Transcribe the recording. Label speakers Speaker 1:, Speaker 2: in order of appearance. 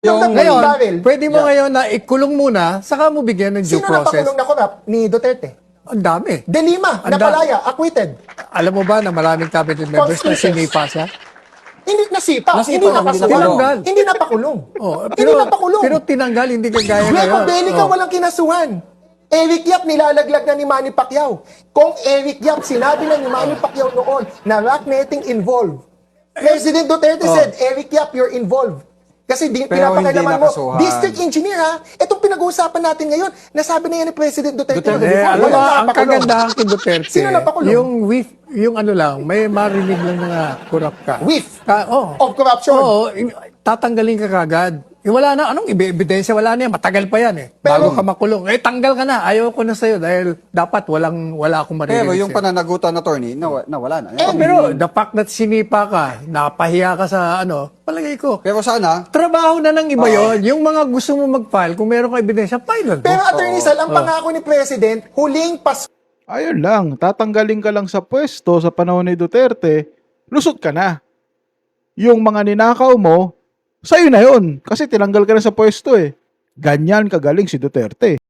Speaker 1: Yung
Speaker 2: Ngayon,
Speaker 1: barrel.
Speaker 2: pwede mo ngayon na ikulong muna, saka mo bigyan ng due
Speaker 1: Sino na
Speaker 2: process.
Speaker 1: pakulong na korap? Ni Duterte.
Speaker 2: Ang dami.
Speaker 1: De Lima,
Speaker 2: Anda-
Speaker 1: napalaya, acquitted.
Speaker 2: Alam mo ba na maraming cabinet members na
Speaker 1: Conspicuous.
Speaker 2: sinipa siya?
Speaker 1: Hindi nasipa,
Speaker 3: Nasipa,
Speaker 1: hindi
Speaker 3: hindi
Speaker 1: napakulong.
Speaker 2: napakulong.
Speaker 1: Hindi napakulong.
Speaker 2: Oh,
Speaker 1: Hindi napakulong.
Speaker 2: pero tinanggal, hindi kagaya
Speaker 1: Greco
Speaker 2: ngayon.
Speaker 1: Bellica,
Speaker 2: Oh.
Speaker 1: walang kinasuhan. Eric Yap, nilalaglag na ni Manny Pacquiao. Kung Eric Yap, sinabi na ni Manny Pacquiao noon na rat netting involved. President Duterte said, Eric Yap, you're involved. Kasi
Speaker 3: Pero hindi
Speaker 1: pinapakailaman mo,
Speaker 3: nakasuhan.
Speaker 1: district engineer ha, itong pinag-uusapan natin ngayon, nasabi na yan ni President Duterte.
Speaker 3: Duterte,
Speaker 2: Alam mo,
Speaker 1: Walang
Speaker 2: ang
Speaker 1: napakulong.
Speaker 2: kagandahan kay Duterte,
Speaker 1: Sino napakulong?
Speaker 2: yung ano lang, may marinig lang na kurap ka.
Speaker 1: Whiff
Speaker 2: Oh.
Speaker 1: of corruption.
Speaker 2: Oo, tatanggalin ka kagad. Wala na, anong ebidensya? Wala na yan, matagal pa yan eh.
Speaker 1: Pero-
Speaker 2: Bago ka makulong. Tanggal ka na, ayaw ko na sa'yo dahil dapat wala akong marinig
Speaker 3: Pero yung
Speaker 2: sa'yo.
Speaker 3: pananagutan attorney, nawala na.
Speaker 2: Pero the fact that sinipa ka, napahiya ka sa palagay ko.
Speaker 3: Pero sana,
Speaker 2: Trabaho na ng iba yon. Yung mga gusto mo mag-file, kung meron ka ebidensya, file mo.
Speaker 1: Pero Attorney Sal, ang pangako ni President, huling
Speaker 4: Ayun lang, tatanggalin ka lang sa pwesto sa panahon ni Duterte, lusot ka na. Yung mga ninakaw mo, sa'yo na yun. Kasi tinanggal ka na sa pwesto eh. Ganyan kagaling si Duterte.